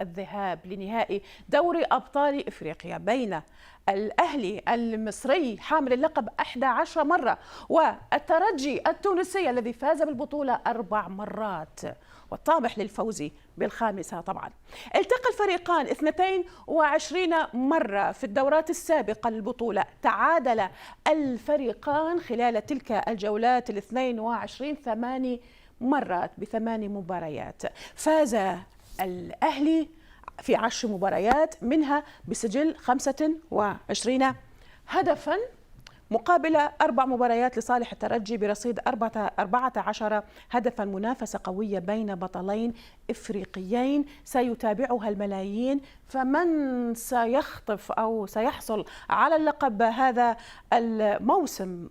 الذهاب لنهائي دوري أبطال إفريقيا بين الأهلي المصري حامل اللقب 11 مرة والترجي التونسي الذي فاز بالبطولة 4 مرات والطامح للفوز بالخامسة. طبعا التقى الفريقان 22 مرة في الدورات السابقة للبطولة. تعادل الفريقان خلال تلك الجولات 22 8 مرات ب8 مباريات. فاز الأهلي في 10 مباريات منها بسجل 25 هدفا مقابل 4 مباريات لصالح الترجي برصيد 14 هدفا. منافسة قوية بين بطلين إفريقيين سيتابعها الملايين، فمن سيخطف أو سيحصل على اللقب هذا الموسم؟